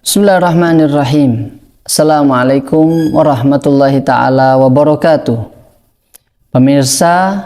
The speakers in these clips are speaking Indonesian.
Bismillahirrahmanirrahim. Assalamualaikum warahmatullahi ta'ala wabarakatuh. Pemirsa,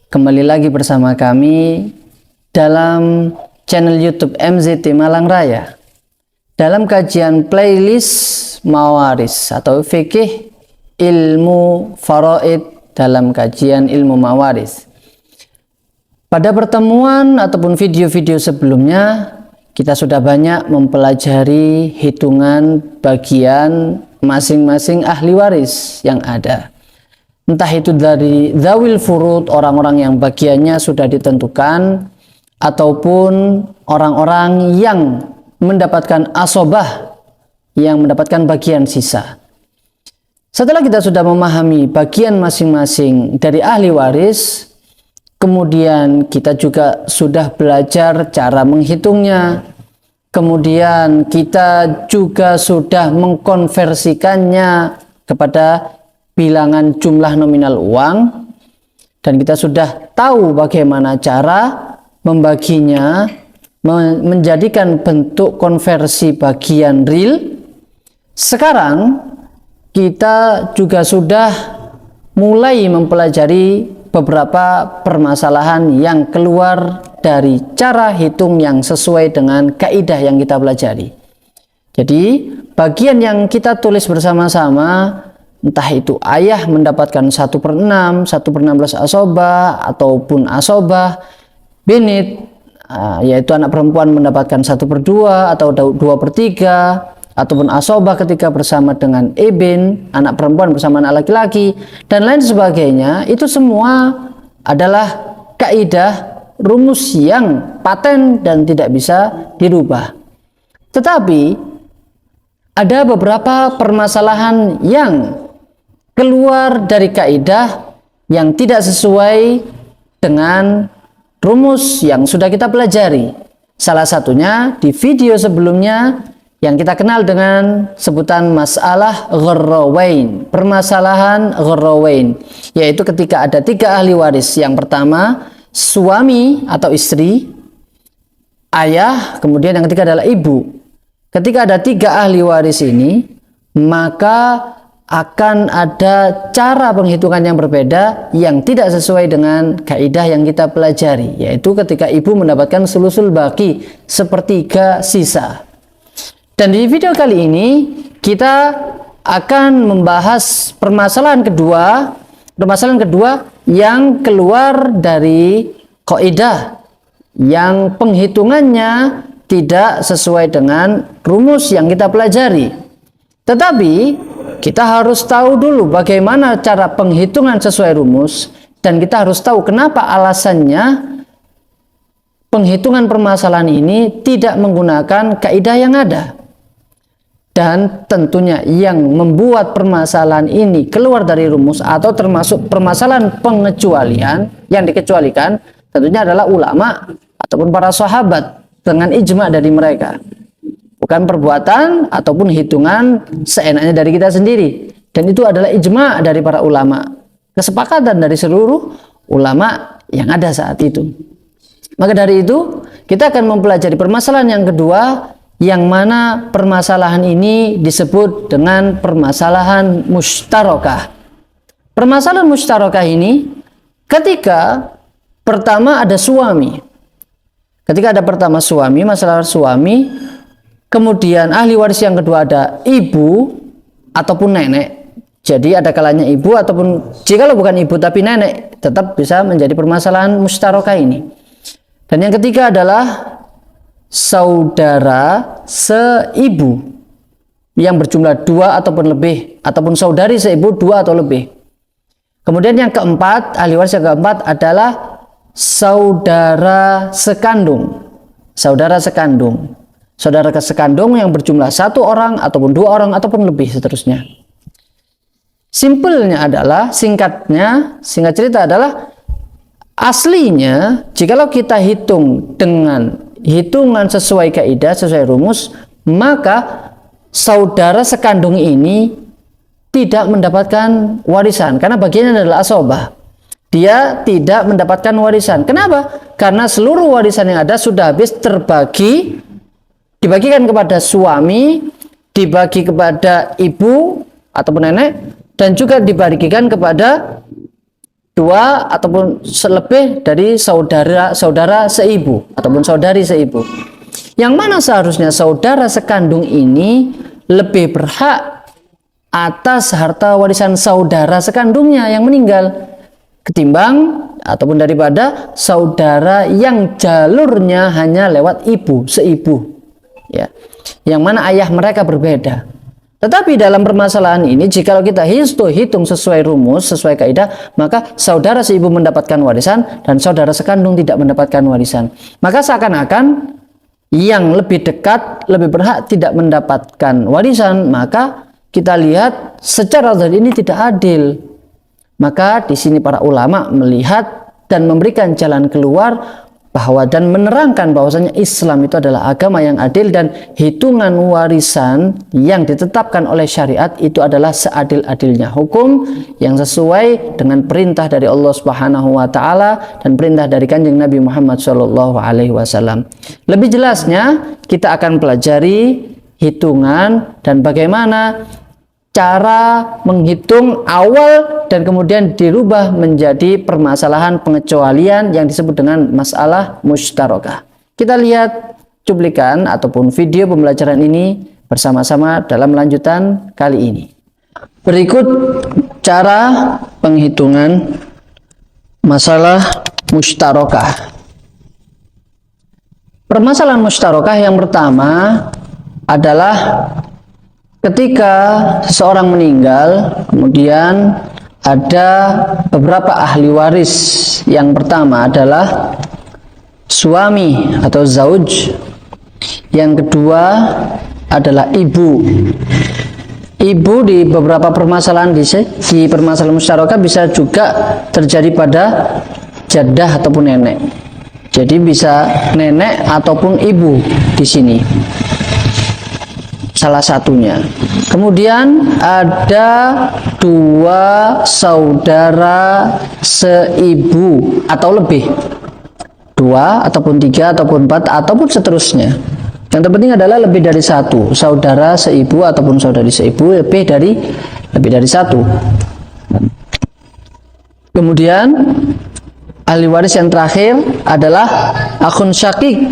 kembali lagi bersama kami dalam channel YouTube MZT Malang Raya dalam kajian playlist Mawaris atau fikih ilmu faraid dalam kajian ilmu Mawaris. Pada pertemuan ataupun video-video sebelumnya, kita sudah banyak mempelajari hitungan bagian masing-masing ahli waris yang ada. Entah itu dari dzawil furud, orang-orang yang bagiannya sudah ditentukan, ataupun orang-orang yang mendapatkan asobah, yang mendapatkan bagian sisa. Setelah kita sudah memahami bagian masing-masing dari ahli waris, kemudian kita juga sudah belajar cara menghitungnya. Kemudian kita juga sudah mengkonversikannya kepada bilangan jumlah nominal uang. Dan kita sudah tahu bagaimana cara membaginya, menjadikan bentuk konversi bagian real. Sekarang kita juga sudah mulai mempelajari beberapa permasalahan yang keluar dari cara hitung yang sesuai dengan kaidah yang kita pelajari. Jadi bagian yang kita tulis bersama-sama, entah itu ayah mendapatkan 1/6, 1/16 asobah, ataupun asobah, binit, yaitu anak perempuan mendapatkan 1/2 atau 2/3, ataupun asobah ketika bersama dengan ibn, anak perempuan bersama anak laki-laki, dan lain sebagainya. Itu semua adalah kaidah rumus yang paten dan tidak bisa dirubah. Tetapi ada beberapa permasalahan yang keluar dari kaidah yang tidak sesuai dengan rumus yang sudah kita pelajari. Salah satunya di video sebelumnya yang kita kenal dengan sebutan masalah gharrawain, permasalahan gharrawain, yaitu ketika ada 3 ahli waris. Yang pertama suami atau istri, ayah, kemudian yang ketiga adalah ibu. Ketika ada 3 ahli waris ini, maka akan ada cara penghitungan yang berbeda yang tidak sesuai dengan kaidah yang kita pelajari, yaitu ketika ibu mendapatkan sulusul baqi, 1/3 sisa. Dan di video kali ini kita akan membahas permasalahan kedua yang keluar dari kaidah yang penghitungannya tidak sesuai dengan rumus yang kita pelajari. Tetapi kita harus tahu dulu bagaimana cara penghitungan sesuai rumus, dan kita harus tahu kenapa alasannya penghitungan permasalahan ini tidak menggunakan kaidah yang ada. Dan tentunya yang membuat permasalahan ini keluar dari rumus atau termasuk permasalahan pengecualian yang dikecualikan tentunya adalah ulama ataupun para sahabat dengan ijma dari mereka. Bukan perbuatan ataupun hitungan seenaknya dari kita sendiri. Dan itu adalah ijma dari para ulama. Kesepakatan dari seluruh ulama yang ada saat itu. Maka dari itu kita akan mempelajari permasalahan yang kedua, yang mana permasalahan ini disebut dengan permasalahan mustarakah. Permasalahan mustarakah ini ketika pertama ada suami. Ketika ada pertama suami, masalah suami, kemudian ahli waris yang kedua ada ibu ataupun nenek. Jadi ada kalanya ibu ataupun jikalau bukan ibu tapi nenek, tetap bisa menjadi permasalahan mustarakah ini. Dan yang ketiga adalah saudara seibu yang berjumlah 2 ataupun lebih, ataupun saudari seibu 2 atau lebih. Kemudian yang keempat, ahli waris yang keempat adalah saudara sekandung. Saudara sekandung. Saudara sekandung yang berjumlah 1 orang ataupun 2 orang ataupun lebih seterusnya. Simpelnya adalah, singkat cerita adalah, aslinya jikalau kita hitung dengan hitungan sesuai kaidah, sesuai rumus, maka saudara sekandung ini tidak mendapatkan warisan karena bagiannya adalah asobah. Dia tidak mendapatkan warisan. Kenapa? Karena seluruh warisan yang ada sudah habis terbagi dibagikan kepada suami, dibagi kepada ibu ataupun nenek, dan juga dibagikan kepada dua ataupun selebih dari saudara seibu ataupun saudari seibu. Yang mana seharusnya saudara sekandung ini lebih berhak atas harta warisan saudara sekandungnya yang meninggal ketimbang ataupun daripada saudara yang jalurnya hanya lewat ibu seibu, ya, yang mana ayah mereka berbeda. Tetapi dalam permasalahan ini, jika kita hitung sesuai rumus, sesuai kaidah, maka saudara seibu mendapatkan warisan dan saudara sekandung tidak mendapatkan warisan. Maka seakan-akan yang lebih dekat, lebih berhak tidak mendapatkan warisan. Maka kita lihat secara zahir ini tidak adil. Maka di sini para ulama melihat dan memberikan jalan keluar bahwa dan menerangkan bahwasanya Islam itu adalah agama yang adil dan hitungan warisan yang ditetapkan oleh syariat itu adalah seadil-adilnya hukum yang sesuai dengan perintah dari Allah Subhanahu wa taala dan perintah dari Kanjeng Nabi Muhammad sallallahu alaihi wasallam. Lebih jelasnya kita akan pelajari hitungan dan bagaimana cara menghitung awal dan kemudian dirubah menjadi permasalahan pengecualian yang disebut dengan masalah musytarakah. Kita lihat cuplikan ataupun video pembelajaran ini bersama-sama dalam lanjutan kali ini. Berikut cara penghitungan masalah musytarakah. Permasalahan musytarakah yang pertama adalah ketika seseorang meninggal, kemudian ada beberapa ahli waris. Yang pertama adalah suami atau zauj. Yang kedua adalah ibu. Ibu di beberapa permasalahan di permasalahan musyarakah bisa juga terjadi pada jaddah ataupun nenek. Jadi bisa nenek ataupun ibu di sini. Salah satunya. Kemudian ada dua saudara seibu atau lebih, dua ataupun tiga ataupun empat ataupun seterusnya. Yang terpenting adalah lebih dari satu saudara seibu ataupun saudari seibu, lebih dari satu. Kemudian ahli waris yang terakhir adalah akhun syakik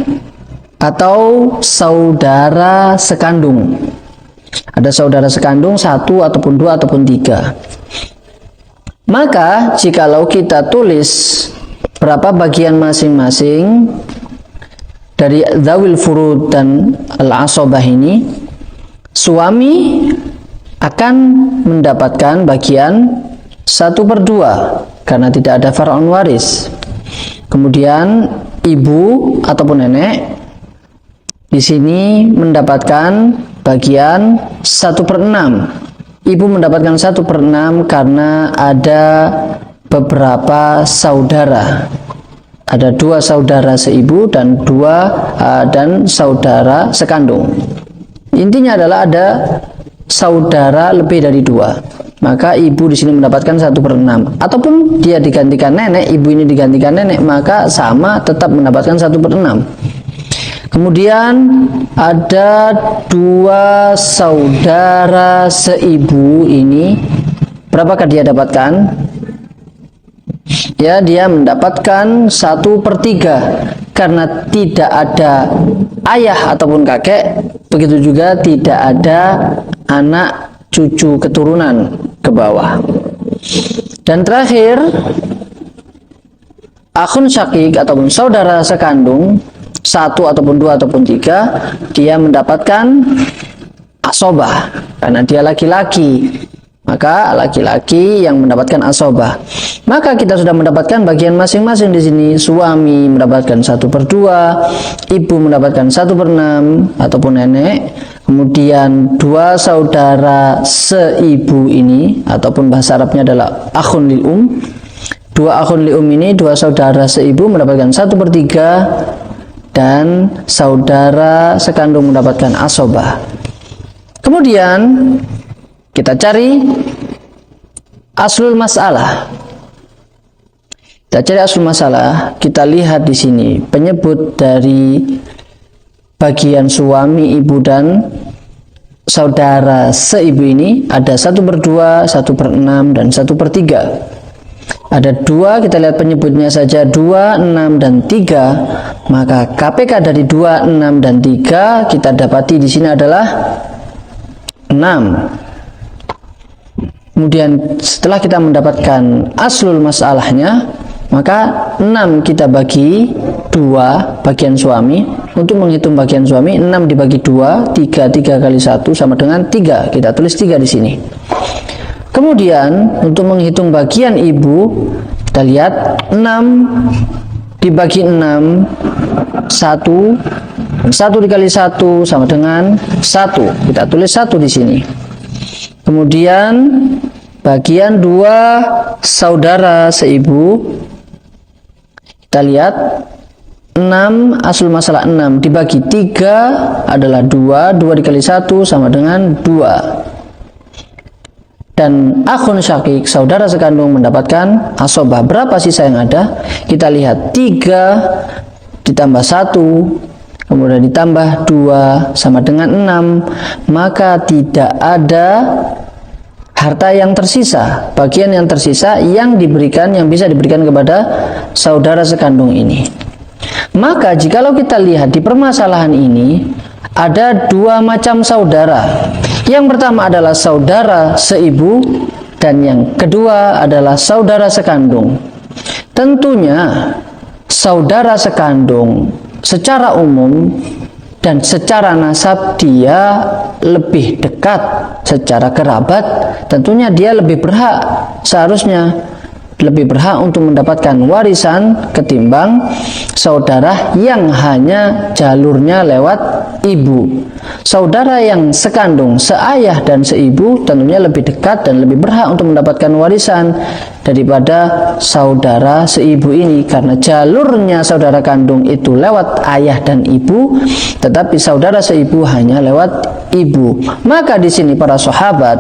atau saudara sekandung. Ada saudara sekandung satu ataupun dua ataupun tiga. Maka jikalau kita tulis berapa bagian masing-masing dari dzawil furud dan al-asabah ini, suami akan mendapatkan bagian 1/2 karena tidak ada far'un waris. Kemudian ibu ataupun nenek di sini mendapatkan bagian 1/6. Ibu mendapatkan 1/6 karena ada beberapa saudara. Ada dua saudara seibu dan dan saudara sekandung. Intinya adalah ada saudara lebih dari dua. Maka ibu di sini mendapatkan 1/6. Ataupun dia digantikan nenek, ibu ini digantikan nenek, maka sama tetap mendapatkan 1/6. Kemudian ada dua saudara seibu ini, berapakah dia dapatkan? Ya, dia mendapatkan 1/3 karena tidak ada ayah ataupun kakek, begitu juga tidak ada anak cucu keturunan ke bawah. Dan terakhir, akhun syakik ataupun saudara sekandung, satu ataupun dua ataupun tiga, dia mendapatkan asobah karena dia laki-laki. Maka laki-laki yang mendapatkan asobah. Maka kita sudah mendapatkan bagian masing-masing di sini. Suami mendapatkan 1/2, ibu mendapatkan 1/6 ataupun nenek. Kemudian dua saudara seibu ini ataupun bahasa Arabnya adalah akhun lil Dua akhun lil ini, dua saudara seibu mendapatkan 1/3 dan saudara sekandung mendapatkan asobah. Kemudian kita cari aslul masalah. Kita cari aslul masalah. Kita lihat di sini penyebut dari bagian suami, ibu, dan saudara seibu ini ada 1/2, 1/6, dan 1/3. Ada 2, kita lihat penyebutnya saja 2, 6, dan 3. Maka KPK dari 2, 6, dan 3 kita dapati di sini adalah 6. Kemudian setelah kita mendapatkan aslul masalahnya, maka 6 kita bagi 2 bagian suami. Untuk menghitung bagian suami, 6 dibagi 2, 3 kali 1 sama dengan 3. Kita tulis 3 di sini. Kemudian untuk menghitung bagian ibu, kita lihat 6 dibagi 6, 1. 1 dikali 1 sama dengan 1. Kita tulis 1 di sini. Kemudian bagian 2 saudara seibu, kita lihat 6, asul masalah 6 dibagi 3 adalah 2. 2 dikali 1 sama dengan 2. Dan akhun syakik, saudara sekandung, mendapatkan asobah. Berapa sisa yang ada? Kita lihat 3 ditambah 1, kemudian ditambah 2 sama dengan 6. Maka tidak ada harta yang tersisa, bagian yang tersisa yang diberikan, yang bisa diberikan kepada saudara sekandung ini. Maka jikalau kita lihat di permasalahan ini, ada 2 macam saudara. Yang pertama adalah saudara seibu, dan yang kedua adalah saudara sekandung. Tentunya saudara sekandung secara umum dan secara nasab dia lebih dekat, secara kerabat tentunya dia lebih berhak, seharusnya lebih berhak untuk mendapatkan warisan ketimbang saudara yang hanya jalurnya lewat ibu. Saudara yang sekandung, seayah dan seibu tentunya lebih dekat dan lebih berhak untuk mendapatkan warisan daripada saudara seibu ini, karena jalurnya saudara kandung itu lewat ayah dan ibu, tetapi saudara seibu hanya lewat ibu. Maka di sini para sahabat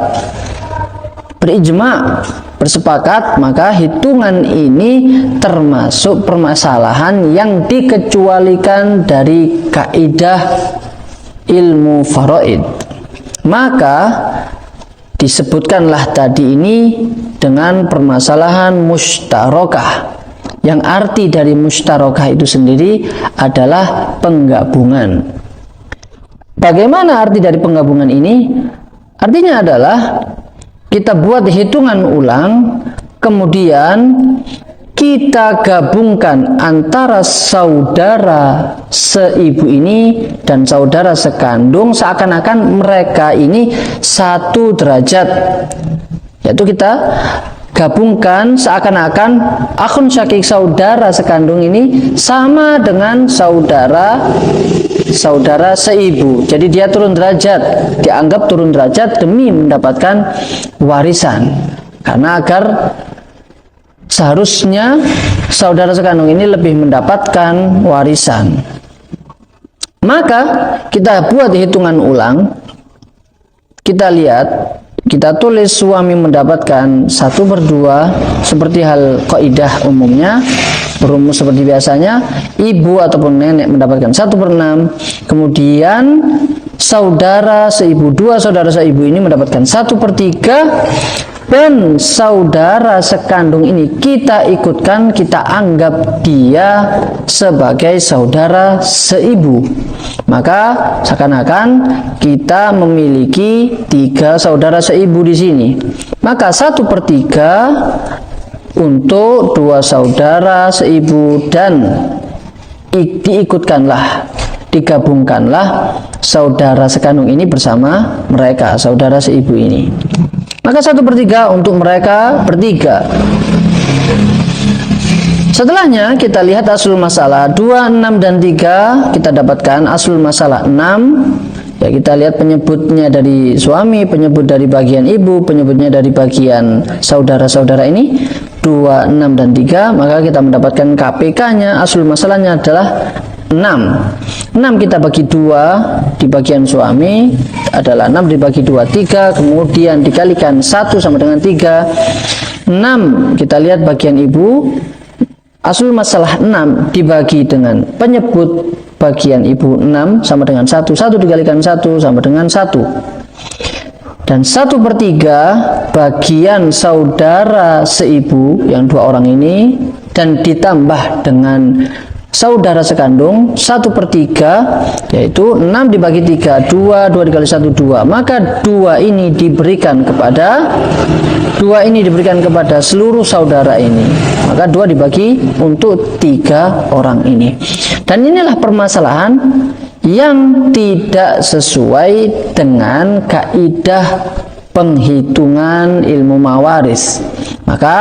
berijma, bersepakat, maka hitungan ini termasuk permasalahan yang dikecualikan dari kaidah ilmu faraid. Maka disebutkanlah tadi ini dengan permasalahan mustarokah, yang arti dari mustarokah itu sendiri adalah penggabungan. Bagaimana arti dari penggabungan ini? Artinya adalah kita buat hitungan ulang, kemudian kita gabungkan antara saudara seibu ini dan saudara sekandung, seakan-akan mereka ini satu derajat, yaitu kita gabungkan seakan-akan akhun syakik, saudara sekandung ini sama dengan saudara seibu. Jadi dia turun derajat, dianggap turun derajat demi mendapatkan warisan, karena agar seharusnya saudara sekandung ini lebih mendapatkan warisan. Maka kita buat hitungan ulang, kita lihat, kita tulis suami mendapatkan 1/2 seperti hal kaidah umumnya, berumus seperti biasanya. Ibu ataupun nenek mendapatkan 1/6. Kemudian saudara seibu, 2 saudara seibu ini mendapatkan 1/3. Dan saudara sekandung ini kita ikutkan, kita anggap dia sebagai saudara seibu. Maka seakan-akan kita memiliki 3 saudara seibu di sini. Maka 1/3 untuk 2 saudara seibu, dan diikutkanlah, digabungkanlah saudara sekandung ini bersama mereka, saudara seibu ini. Maka 1/3 untuk mereka bertiga. Setelahnya kita lihat aslul masalah 2, 6, dan 3. Kita dapatkan aslul masalah 6. Ya, kita lihat penyebutnya dari suami, penyebut dari bagian ibu, penyebutnya dari bagian saudara-saudara ini 2, 6, dan 3. Maka kita mendapatkan KPK-nya, aslul masalahnya adalah 6. 6 kita bagi 2 di bagian suami adalah 6 dibagi 2, 3, kemudian dikalikan 1 sama dengan 3. 6 kita lihat bagian ibu, aslul masalah 6 dibagi dengan penyebut bagian ibu 6 sama dengan 1, 1 dikalikan 1 sama dengan 1, dan 1/3 bagian saudara seibu yang 2 orang ini, dan ditambah dengan saudara sekandung 1/3, yaitu 6 dibagi 3, 2 dikali 1, 2, maka 2 ini diberikan kepada seluruh saudara ini, maka 2 dibagi untuk 3 orang ini. Dan inilah permasalahan yang tidak sesuai dengan kaidah penghitungan ilmu mawaris. Maka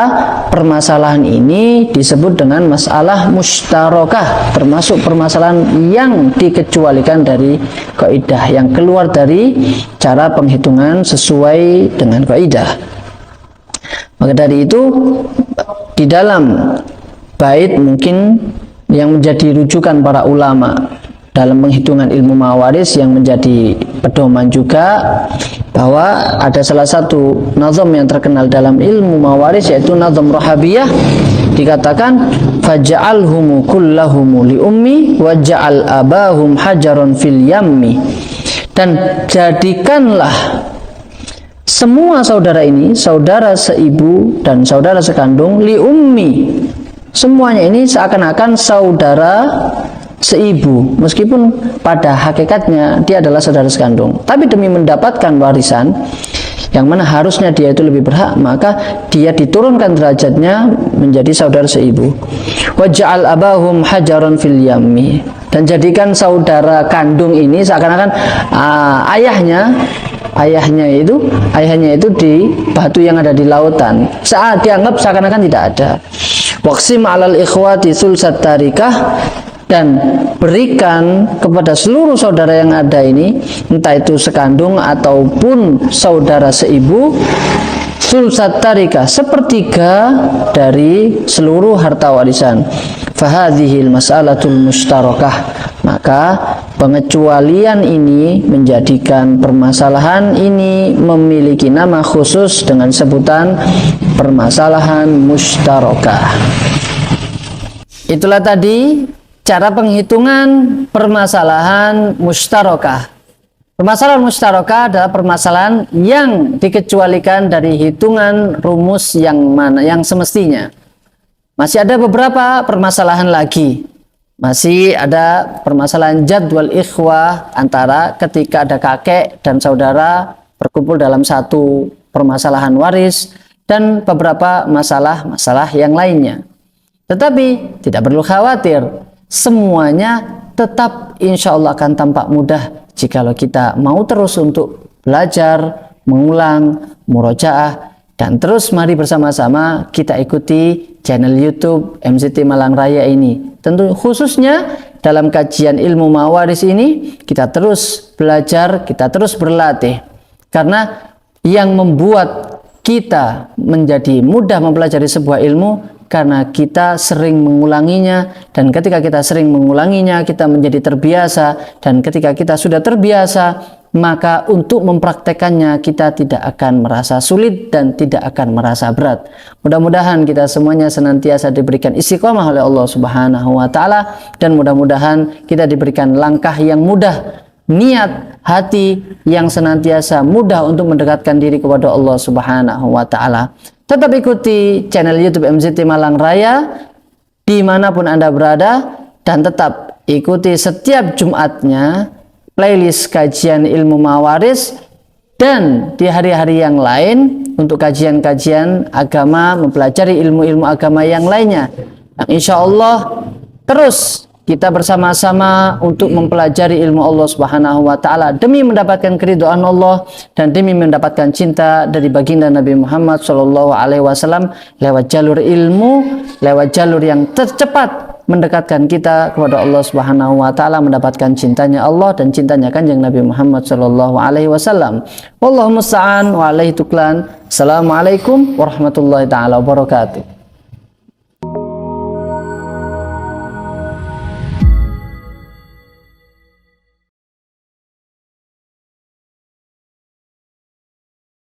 permasalahan ini disebut dengan masalah mustarakah, termasuk permasalahan yang dikecualikan dari kaidah, yang keluar dari cara penghitungan sesuai dengan kaidah. Maka dari itu, di dalam bait mungkin yang menjadi rujukan para ulama dalam penghitungan ilmu mawaris, yang menjadi pedoman juga, bahwa ada salah satu nazam yang terkenal dalam ilmu mawaris, yaitu nazam Rohabiyah. Dikatakan faj'alhum kullahum li ummi wa ja'al abahum hajaron fil yammi, dan jadikanlah semua saudara ini, saudara seibu dan saudara sekandung, li ummi, semuanya ini seakan-akan saudara seibu, meskipun pada hakikatnya dia adalah saudara sekandung, tapi demi mendapatkan warisan yang mana harusnya dia itu lebih berhak, maka dia diturunkan derajatnya menjadi saudara seibu. Wa ja'al abahum hajaron fil yammi, dan jadikan saudara kandung ini seakan-akan ayahnya itu di batu yang ada di lautan, saat dianggap seakan-akan tidak ada. Waqsim 'alal ikhwati sulsat tarikah, dan berikan kepada seluruh saudara yang ada ini, entah itu sekandung ataupun saudara seibu, sulsat tarikah, 1/3 dari seluruh harta warisan. Fahadhil mas'alatul mustarakah, maka pengecualian ini menjadikan permasalahan ini memiliki nama khusus dengan sebutan permasalahan mustarakah. Itulah tadi cara penghitungan permasalahan mustarakah. Permasalahan mustarakah adalah permasalahan yang dikecualikan dari hitungan rumus yang semestinya. Masih ada beberapa permasalahan lagi. Masih ada permasalahan jadwal ikhwah, antara ketika ada kakek dan saudara berkumpul dalam satu permasalahan waris, dan beberapa masalah-masalah yang lainnya. Tetapi tidak perlu khawatir, semuanya tetap insya Allah akan tampak mudah jikalau kita mau terus untuk belajar, mengulang, murojaah, dan terus mari bersama-sama kita ikuti channel YouTube MCT Malang Raya ini. Tentu khususnya dalam kajian ilmu mawaris ini, kita terus belajar, kita terus berlatih, karena yang membuat kita menjadi mudah mempelajari sebuah ilmu karena kita sering mengulanginya, dan ketika kita sering mengulanginya kita menjadi terbiasa, dan ketika kita sudah terbiasa maka untuk mempraktekannya kita tidak akan merasa sulit dan tidak akan merasa berat. Mudah-mudahan kita semuanya senantiasa diberikan istiqomah oleh Allah Subhanahu wa taala, dan mudah-mudahan kita diberikan langkah yang mudah, niat hati yang senantiasa mudah untuk mendekatkan diri kepada Allah Subhanahu wa taala. Tetap ikuti channel YouTube MCT Malang Raya dimanapun Anda berada, dan tetap ikuti setiap Jumatnya playlist kajian ilmu mawaris, dan di hari-hari yang lain untuk kajian-kajian agama, mempelajari ilmu-ilmu agama yang lainnya. Insya Allah terus kita bersama-sama untuk mempelajari ilmu Allah Subhanahu wa taala demi mendapatkan keridhaan Allah dan demi mendapatkan cinta dari baginda Nabi Muhammad sallallahu alaihi wasallam lewat jalur ilmu, lewat jalur yang tercepat mendekatkan kita kepada Allah Subhanahu wa taala, mendapatkan cintanya Allah dan cintanya Kanjeng Nabi Muhammad sallallahu alaihi wasallam. Wallahu musta'an wa alaihi tuklan. Assalamualaikum warahmatullahi taala wabarakatuh.